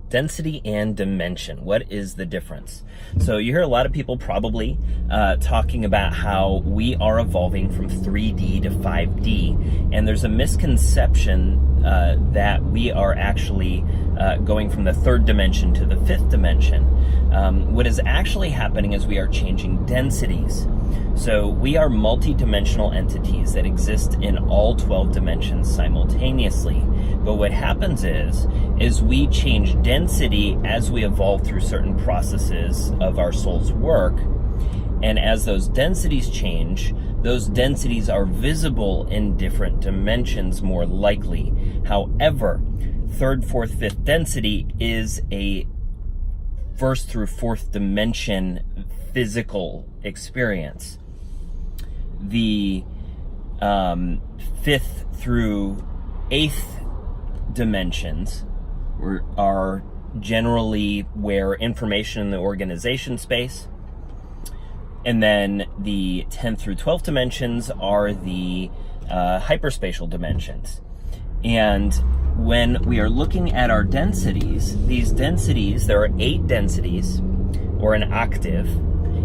Density and dimension. What is the difference? So you hear a lot of people probably talking about how we are evolving from 3D to 5D, and there's a misconception that we are actually going from the third dimension to the fifth dimension. What is actually happening is we are changing densities. So we are multidimensional entities that exist in all 12 dimensions simultaneously. But what happens is we change density as we evolve through certain processes of our soul's work. And as those densities change, those densities are visible in different dimensions more likely. However, third, fourth, fifth density is a first through fourth dimension physical experience. The fifth through eighth dimensions are generally where information in the organization space, and then the 10th through 12th dimensions are the hyperspatial dimensions. And when we are looking at our densities, these densities, there are 8 densities, or an octave,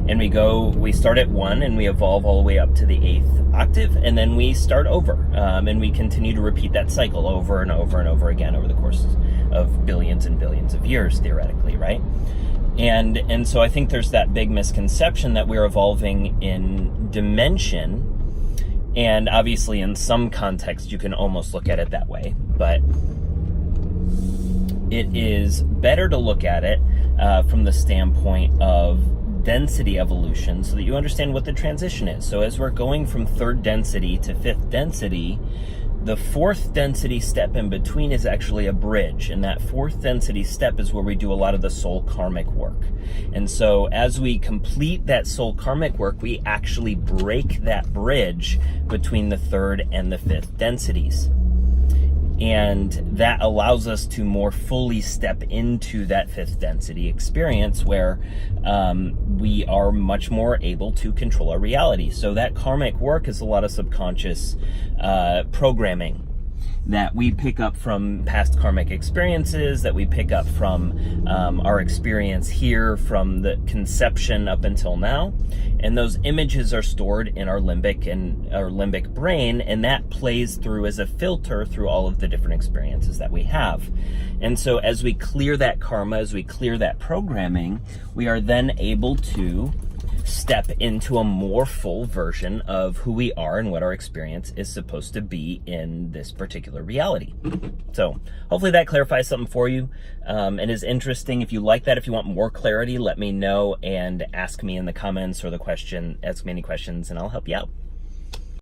and we start at 1 and we evolve all the way up to the 8th octave, and then we start over, and we continue to repeat that cycle over and over and over again over the course of billions and billions of years, theoretically, right? And so I think there's that big misconception that we're evolving in dimension, and obviously in some context you can almost look at it that way, but it is better to look at it from the standpoint of density evolution so that you understand what the transition is. So as we're going from third density to fifth density, the fourth density step in between is actually a bridge, and that fourth density step is where we do a lot of the soul karmic work. And so as we complete that soul karmic work, we actually break that bridge between the third and the fifth densities. And that allows us to more fully step into that fifth density experience where we are much more able to control our reality. So that karmic work is a lot of subconscious programming that we pick up from past karmic experiences, that we pick up from our experience here from the conception up until now. And those images are stored in our limbic brain, and that plays through as a filter through all of the different experiences that we have. And so as we clear that karma, as we clear that programming, we are then able to step into a more full version of who we are and what our experience is supposed to be in this particular reality. So hopefully that clarifies something for you and is interesting. If you like that, if you want more clarity, let me know and ask me in the comments or ask me any questions and I'll help you out.